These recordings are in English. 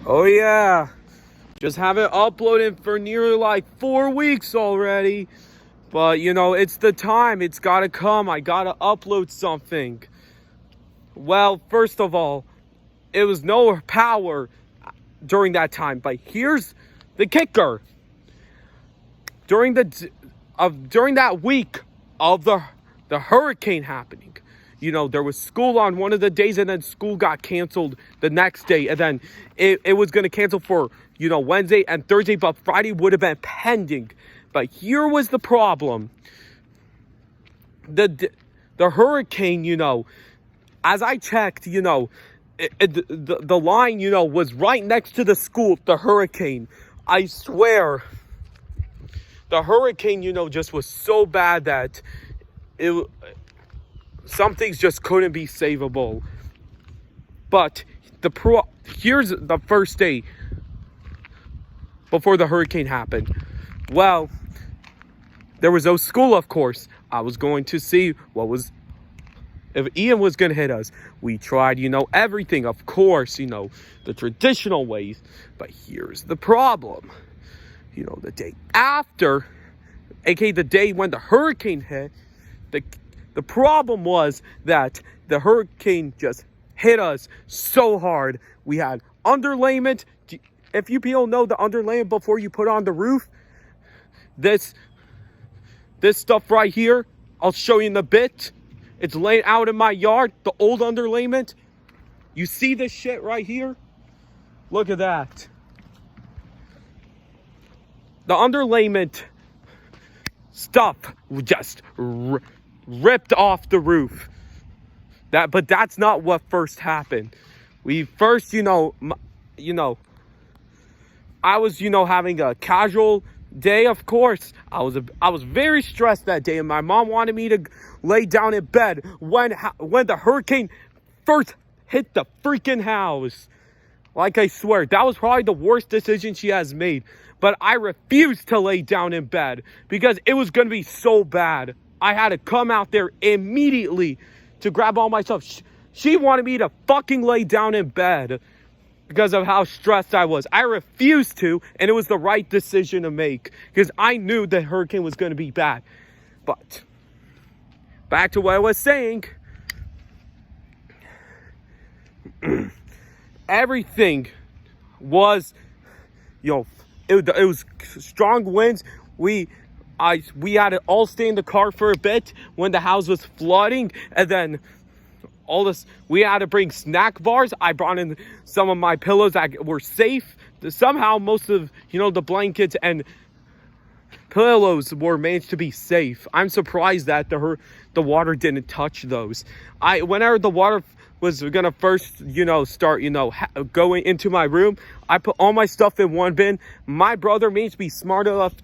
Oh yeah, just haven't uploaded for nearly like 4 weeks already. But it's the time. It's gotta come. I gotta upload something. Well, first of all, it was no power during that time. But here's the kicker: during during that week of the hurricane happening, there was school on one of the days, and then school got canceled the next day, and then it was going to cancel for Wednesday and Thursday, but Friday would have been pending. But here was the problem: the hurricane, as I checked, the line, was right next to the school. The hurricane, I swear, the hurricane, just was so bad that some things just couldn't be savable. But here's the first day before the hurricane happened. Well, there was no school, of course. I was going to see if Ian was going to hit us. We tried, everything, of course, the traditional ways. But here's the problem. The day after, aka the day when the hurricane hit, the problem was that the hurricane just hit us so hard. We had underlayment. If you people know the underlayment before you put on the roof, this stuff right here, I'll show you in a bit. It's laying out in my yard, the old underlayment. You see this shit right here? Look at that. The underlayment stuff just ripped off the roof. But that's not what first happened. We first, I was, having a casual day, of course. I was very stressed that day, and my mom wanted me to lay down in bed when the hurricane first hit the freaking house. Like, I swear, that was probably the worst decision she has made. But I refused to lay down in bed because it was going to be so bad. I had to come out there immediately to grab all my stuff. She wanted me to fucking lay down in bed because of how stressed I was. I refused to, and it was the right decision to make because I knew the hurricane was going to be bad. But back to what I was saying. Everything was, it was strong winds. We had to all stay in the car for a bit when the house was flooding, and then we had to bring snack bars. I brought in some of my pillows that were safe. Somehow most of the blankets and pillows were managed to be safe. I'm surprised that the water didn't touch those. Whenever the water was gonna first start going into my room, I put all my stuff in one bin. My brother made me smart enough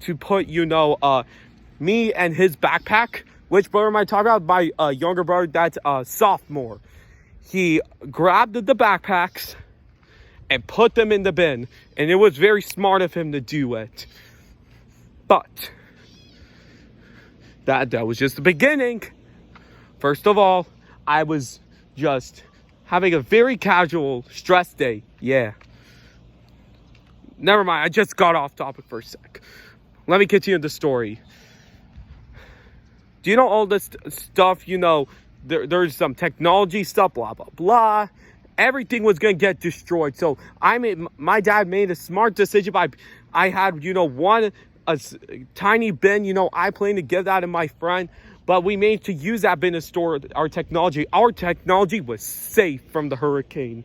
to put me and his backpack. Which brother am I talking about? My younger brother, that's sophomore. He grabbed the backpacks and put them in the bin, and it was very smart of him to do it. But that was just the beginning. First of all, I was just having a very casual stress day. Yeah. Never mind. I just got off topic for a sec. Let me continue the story. Do you know all this stuff? There's some technology stuff, blah, blah, blah. Everything was going to get destroyed. So my dad made a smart decision. I had, a tiny bin, I planned to give that to my friend. But we managed to use that bin to store our technology. Our technology was safe from the hurricane.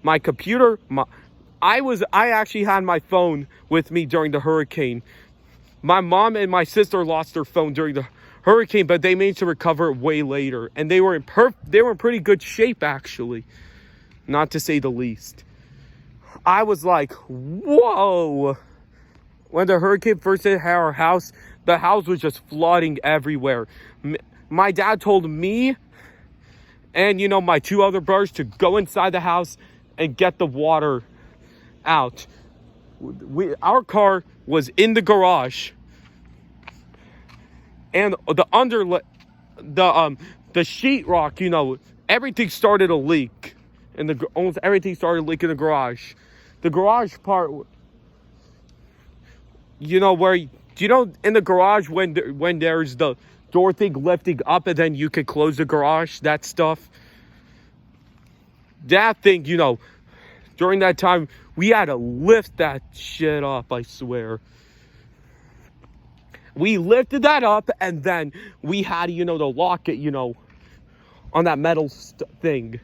My computer, I actually had my phone with me during the hurricane. My mom and my sister lost their phone during the hurricane, but they managed to recover it way later. And they were in pretty good shape, actually. Not to say the least. I was like, whoa. When the hurricane first hit our house, the house was just flooding everywhere. My dad told me and, my two other brothers to go inside the house and get the water out. Our car was in the garage, and the sheetrock, everything started to leak. and almost everything started leaking in the garage. The garage part, where, in the garage when there's the door thing lifting up and then you could close the garage, that stuff. That thing, during that time, we had to lift that shit up, I swear. We lifted that up, and then we had, to lock it, on that metal thing.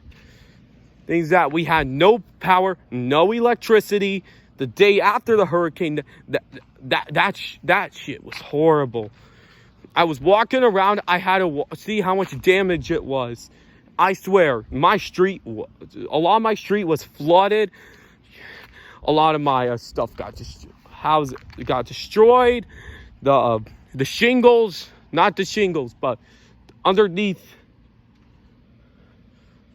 Things that we had no power, no electricity. The day after the hurricane, that shit was horrible. I was walking around. I had to see how much damage it was. I swear, a lot of my street was flooded. A lot of my stuff got destroyed. The shingles, not the shingles, but underneath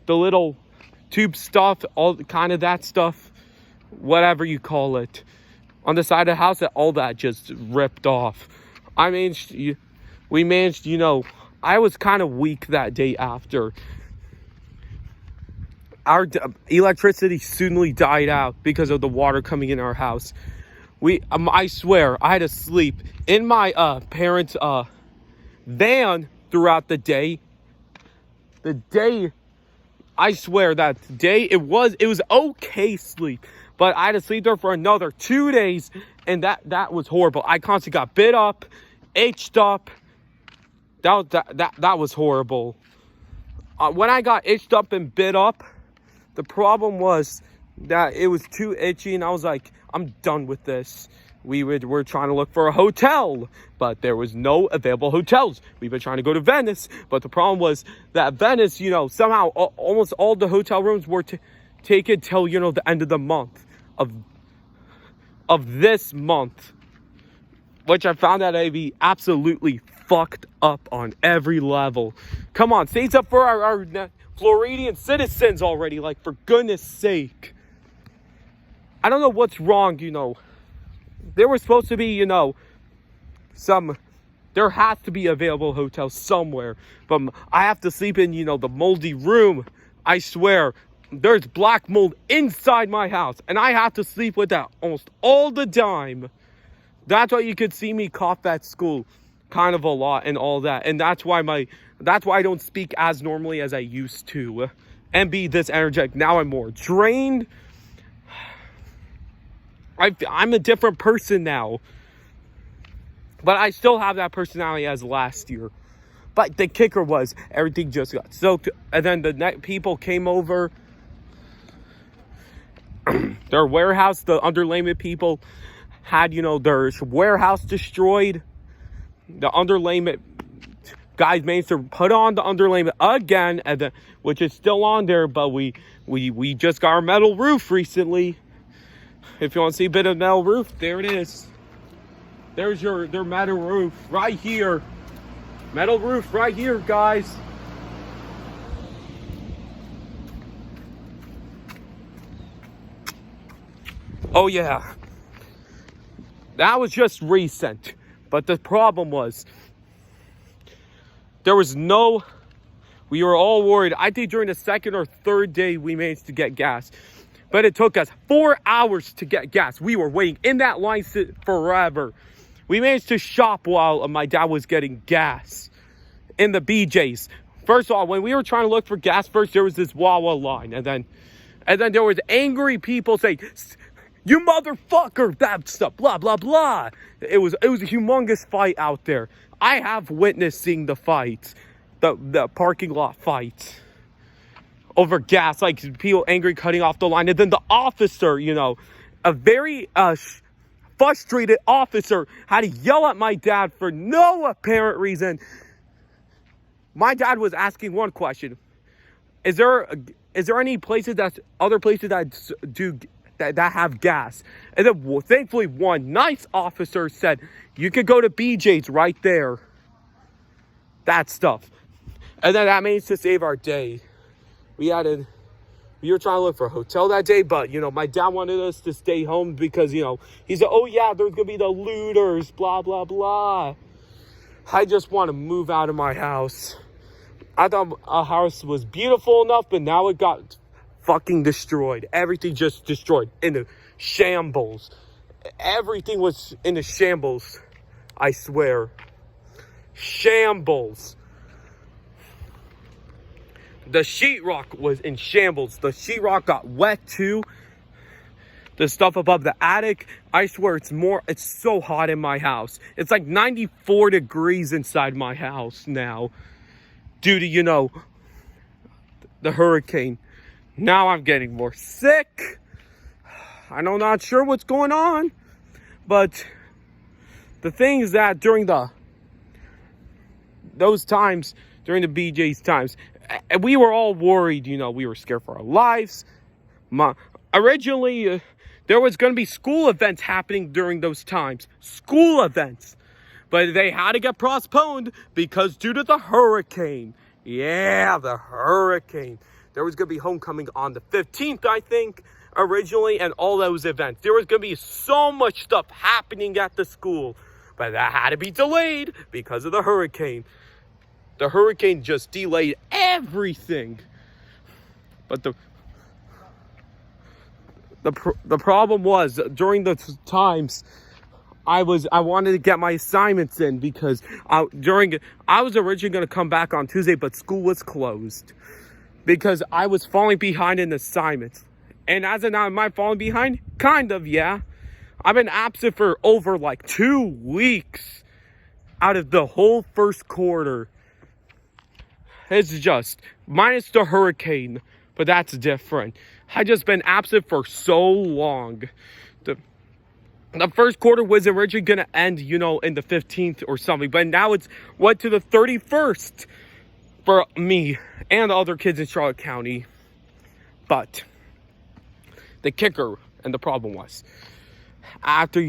the little tube stuff, all kind of that stuff, whatever you call it, on the side of the house, all that just ripped off. I mean, we managed, I was kind of weak that day after. Our electricity suddenly died out because of the water coming in our house. I swear, I had to sleep in my parents' van throughout the day. I swear that day it was okay sleep, but I had to sleep there for another 2 days, and that was horrible. I constantly got bit up, itched up. That was horrible. When I got itched up and bit up, the problem was that it was too itchy, and I was like, I'm done with this. We were trying to look for a hotel, but there was no available hotels. We've been trying to go to Venice, but the problem was that Venice, somehow almost all the hotel rooms were taken till, the end of the month of this month, which I found out I'd be absolutely fucked up on every level. Come on, say up for our Floridian citizens already, like, for goodness sake. I don't know what's wrong, There were supposed to be, there has to be available hotels somewhere. But I have to sleep in, the moldy room. I swear, there's black mold inside my house. And I have to sleep with that almost all the time. That's why you could see me cough at school kind of a lot and all that. And that's why I don't speak as normally as I used to. And be this energetic. Now I'm more drained. I'm a different person now. But I still have that personality as last year. But the kicker was, everything just got soaked. And then the people came over. Their warehouse, the underlayment people, had, their warehouse destroyed. The underlayment guys managed to put on the underlayment again, which is still on there. But we just got our metal roof recently. If you want to see a bit of metal roof, there it is. There's their metal roof right here. Metal roof right here, guys. Oh yeah. That was just recent. But the problem was, we were all worried. I think during the second or third day we managed to get gas. But it took us 4 hours to get gas. We were waiting in that line forever. We managed to shop while my dad was getting gas in the BJ's. First of all, when we were trying to look for gas first, there was this Wawa line. And then there was angry people saying, "You motherfucker," that stuff, blah, blah, blah. It was a humongous fight out there. I have witnessed seeing the fights, the parking lot fights. Over gas, like people angry cutting off the line. And then the officer, a very frustrated officer had to yell at my dad for no apparent reason. My dad was asking one question. Is there any other places that have gas? And then thankfully one nice officer said, "You could go to BJ's right there." That stuff. And then that managed to save our day. We were trying to look for a hotel that day, but, my dad wanted us to stay home because, he said, "Oh, yeah, there's going to be the looters, blah, blah, blah." I just want to move out of my house. I thought our house was beautiful enough, but now it got fucking destroyed. Everything just destroyed. In a shambles. Everything was in a shambles. I swear. Shambles. The sheetrock was in shambles. The sheetrock got wet too. The stuff above the attic, I swear it's so hot in my house. It's like 94 degrees inside my house now. Due to, the hurricane. Now I'm getting more sick. I'm not sure what's going on. But the thing is that during those times, during the BJ's times, we were all worried, we were scared for our lives. Originally, there was going to be school events happening during those times. School events. But they had to get postponed because due to the hurricane. Yeah, the hurricane. There was going to be homecoming on the 15th, I think, originally, and all those events. There was going to be so much stuff happening at the school. But that had to be delayed because of the hurricane. The hurricane just delayed everything. But the problem was during the times I wanted to get my assignments in because I was originally going to come back on Tuesday, but school was closed because I was falling behind in assignments. And as of now, am I falling behind? Kind of, yeah. I've been absent for over like 2 weeks out of the whole first quarter. It's just minus the hurricane, but that's different. I just been absent for so long. The first quarter was originally going to end, in the 15th or something. But now it's went to the 31st for me and the other kids in Charlotte County. But the kicker and the problem was, after,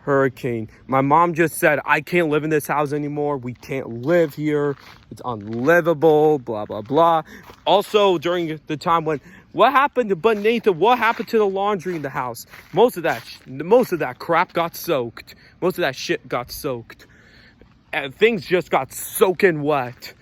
hurricane, my mom just said, I can't live in this house anymore. We can't live here. It's unlivable, blah, blah, blah. Also, during the time when, what happened to the laundry in the house? Most of that crap got soaked. Most of that shit got soaked. And things just got soaking wet.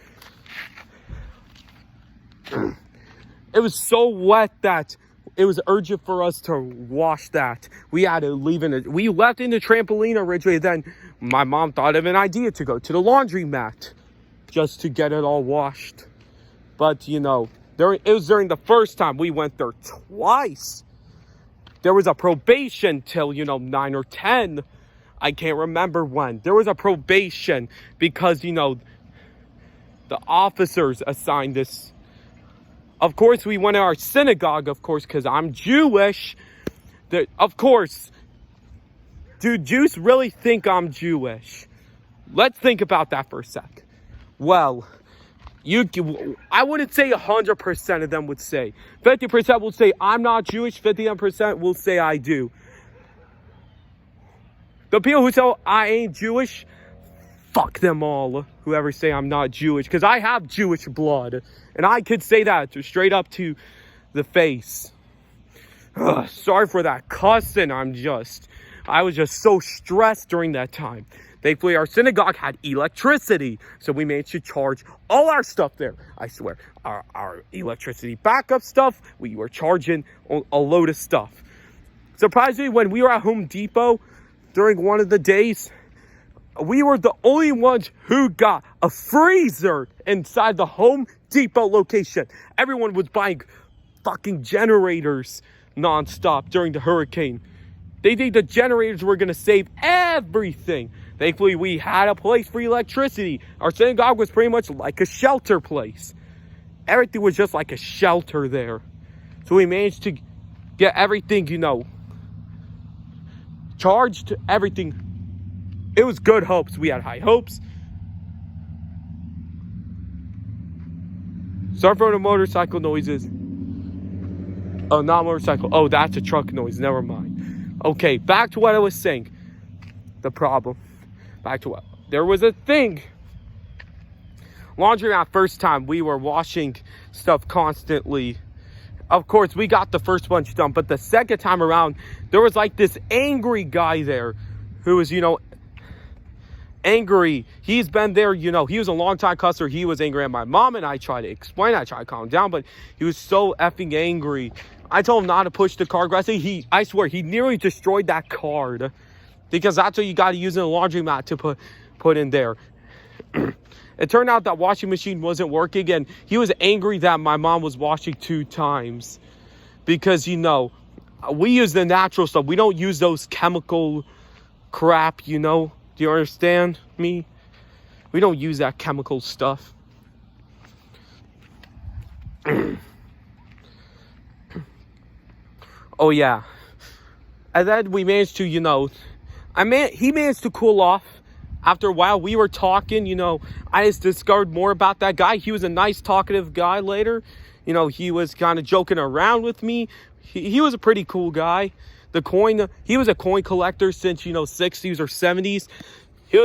It was so wet that it was urgent for us to wash that. We had to leave we left in the trampoline originally. Then my mom thought of an idea to go to the laundromat just to get it all washed. But, it was during the first time we went there twice. There was a probation till, 9 or 10. I can't remember when. There was a probation because, the officers assigned this. Of course, we went to our synagogue, of course, because I'm Jewish. Of course, do Jews really think I'm Jewish? Let's think about that for a sec. Well, I wouldn't say 100% of them would say. 50% will say I'm not Jewish. 50% will say I do. The people who say I ain't Jewish, fuck them all. Whoever say I'm not Jewish, because I have Jewish blood, and I could say that straight up to the face. Sorry for that cussing. I was just so stressed during that time. Thankfully, our synagogue had electricity, so we managed to charge all our stuff there. I swear, our electricity backup stuff, we were charging a load of stuff. Surprisingly, when we were at Home Depot during one of the days, we were the only ones who got a freezer inside the Home Depot location. Everyone was buying fucking generators nonstop during the hurricane. They think the generators were going to save everything. Thankfully, we had a place for electricity. Our synagogue was pretty much like a shelter place. Everything was just like a shelter there. So we managed to get everything, charged, everything. It was good hopes. We had high hopes. Sorry for the motorcycle noises. Oh, not motorcycle. Oh, that's a truck noise. Never mind. Okay, back to what I was saying. The problem. Back to what? There was a thing. Laundromat first time, we were washing stuff constantly. Of course, we got the first bunch done. But the second time around, there was like this angry guy there who was, angry. He's been there, you know. He was a long time cusser. He was angry at my mom, and I tried to explain. I tried to calm him down, but he was so effing angry. I told him not to push the card aggressively. I swear, he nearly destroyed that card because that's what you got to use in a laundromat to put in there. It turned out that washing machine wasn't working, and he was angry that my mom was washing 2 times because, you know, we use the natural stuff. We don't use those chemical crap, you know. Do you understand me? We don't use that chemical stuff. Oh, yeah. And then we managed to, you know, he managed to cool off. After a while, we were talking, you know, I just discovered more about that guy. He was a nice, talkative guy later. You know, he was kind of joking around with me. He was a pretty cool guy. He was a coin collector since, you know, 60s or 70s. He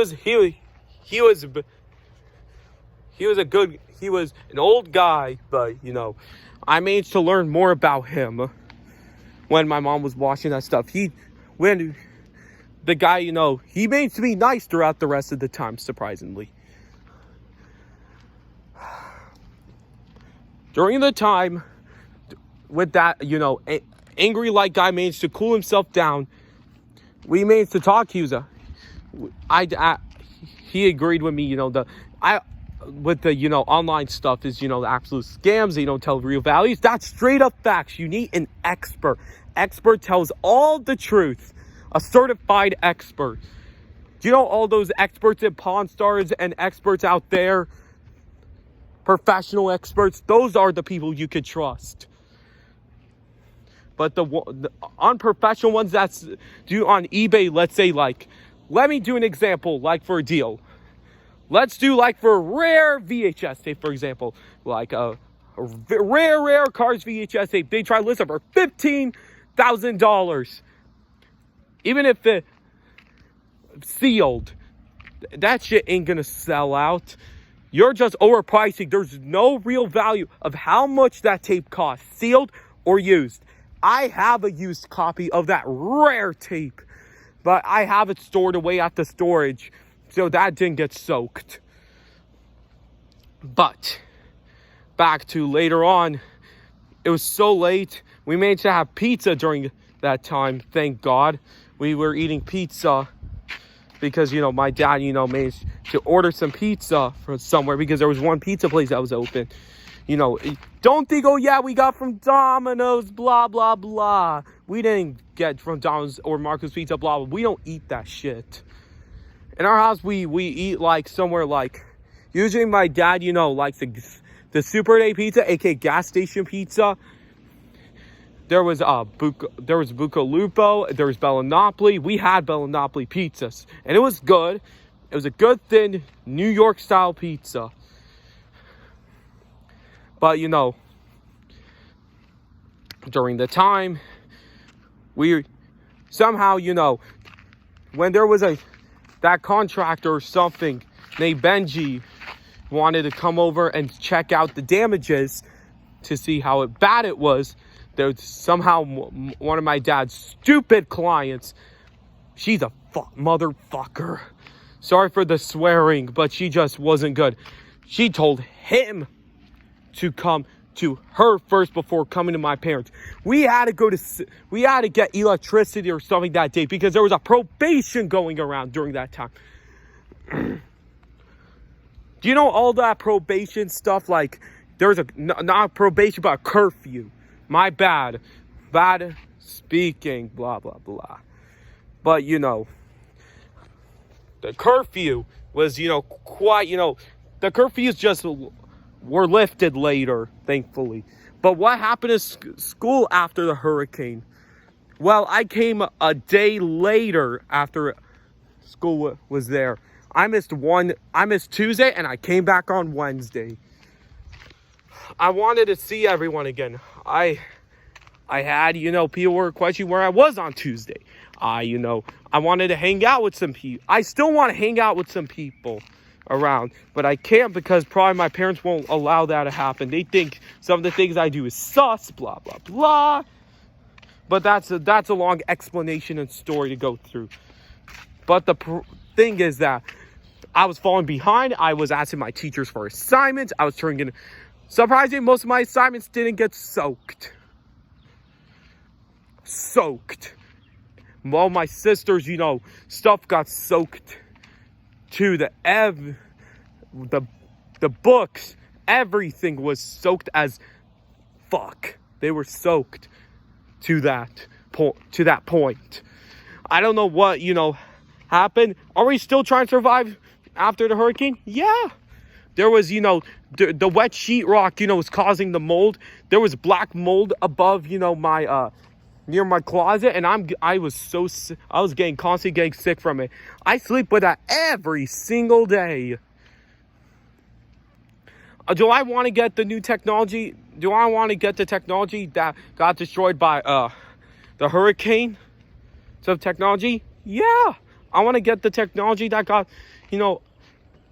was an old guy, but, you know, I managed to learn more about him when my mom was washing that stuff. The guy, you know, he managed to be nice throughout the rest of the time, surprisingly. During the time with that, you know, angry like guy managed to cool himself down. We managed to talk. He agreed with me, you know, with the, you know, online stuff is, you know, the absolute scams. They don't tell real values. That's straight up facts. You need an expert. Expert tells all the truth. A certified expert. Do you know all those experts in Pawn Stars and experts out there? Professional experts. Those are the people you could trust. But the unprofessional ones that's do on eBay, let's say, like, let me do an example, like for a deal. Let's do like for a rare VHS tape, for example, like a rare Cars VHS tape. They try to list it for $15,000. Even if it's sealed, that shit ain't gonna sell out. You're just overpricing. There's no real value of how much that tape costs, sealed or used. I have a used copy of that rare tape, but I have it stored away at the storage, so that didn't get soaked. But back to later on, it was so late. We managed to have pizza during that time, thank God. We were eating pizza because, you know, my dad, you know, managed to order some pizza from somewhere because there was one pizza place that was open. You know, don't think, oh, yeah, we got from Domino's, blah, blah, blah. We didn't get from Domino's or Marco's Pizza, blah, blah. We don't eat that shit. In our house, we eat, like, somewhere, like, usually my dad, you know, likes the Super Day pizza, aka gas station pizza. There was Buco Lupo, there was Bellinopoli. We had Bellinopoli pizzas, and it was good. It was a good, thin, New York style pizza. But, you know, during the time, we somehow, you know, when there was that contractor or something named Benji wanted to come over and check out the damages to see how bad it was. There's somehow one of my dad's stupid clients. She's a motherfucker. Sorry for the swearing, but she just wasn't good. She told him to come to her first before coming to my parents. We had to get electricity or something that day because there was a probation going around during that time. Do you know all that probation stuff? Like, there's not a probation, but a curfew. My bad speaking, blah, blah, blah. But, you know, the curfew was, you know, quite, you know, the curfews just were lifted later, thankfully. But what happened to school after the hurricane? Well, I came a day later after school was there. I missed Tuesday, and I came back on Wednesday. I wanted to see everyone again. I had, you know, people were questioning where I was on Tuesday. You know, I wanted to hang out with some people. I still want to hang out with some people around, but I can't because probably my parents won't allow that to happen. They think some of the things I do is sus, blah, blah, blah. But that's a long explanation and story to go through. But the thing is that I was falling behind. I was asking my teachers for assignments. I was turning in. Surprisingly, most of my assignments didn't get soaked. Well, my sister's, stuff got soaked to the books. Everything was soaked as fuck. They were soaked to that point. I don't know what, happened. Are we still trying to survive after the hurricane? Yeah. There was, the wet sheetrock, was causing the mold. There was black mold above, my near my closet, and I was constantly getting sick from it. I sleep with that every single day. Do I want to get the new technology? Do I want to get the technology that got destroyed by the hurricane? So technology? Yeah. I want to get the technology that got,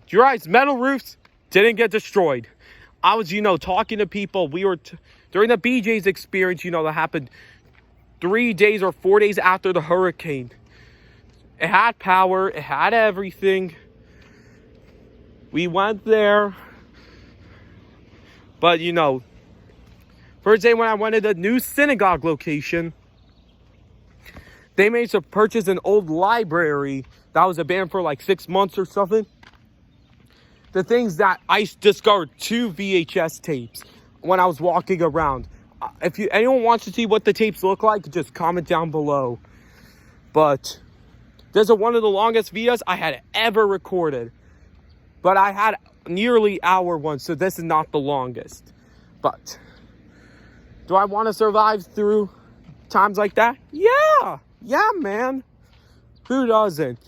dries metal roofs didn't get destroyed. I was, talking to people. We were during the BJ's experience, that happened 3 days or 4 days after the hurricane. It had power. It had everything. We went there. But, first day when I went to the new synagogue location, they managed to purchase an old library that was abandoned for like 6 months or something. The things that I discovered 2 VHS tapes when I was walking around. If anyone wants to see what the tapes look like, just comment down below. But this is one of the longest videos I had ever recorded. But I had nearly hour one, so this is not the longest. But do I want to survive through times like that? Yeah, man. Who doesn't?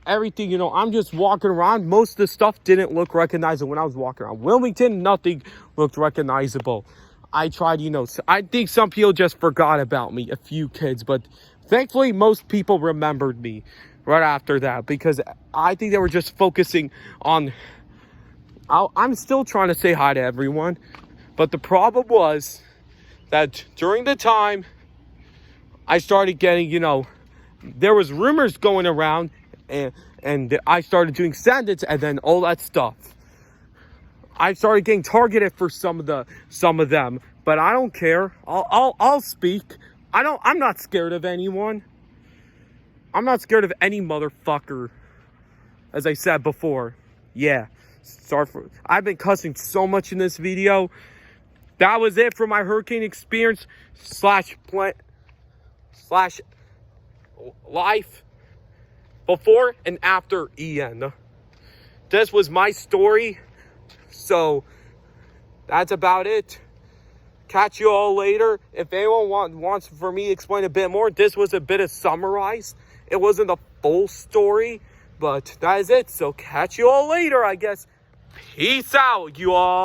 Everything, I'm just walking around. Most of the stuff didn't look recognizable when I was walking around Wilmington. Nothing looked recognizable. I tried, I think some people just forgot about me, a few kids, but thankfully most people remembered me right after that, because I think they were just focusing on, I'm still trying to say hi to everyone, but the problem was that during the time I started getting, there was rumors going around, and I started doing sentence, and then all that stuff. I started getting targeted for some of them, but I don't care. I'll speak. I'm not scared of anyone. I'm not scared of any motherfucker, as I said before. Yeah, I've been cussing so much in this video. That was it for my hurricane experience slash life before and after Ian. This was my story. So that's about it. Catch you all later. If anyone wants for me to explain a bit more, this was a bit of summarized. It wasn't a full story, but that is it. So catch you all later, I guess. Peace out, you all.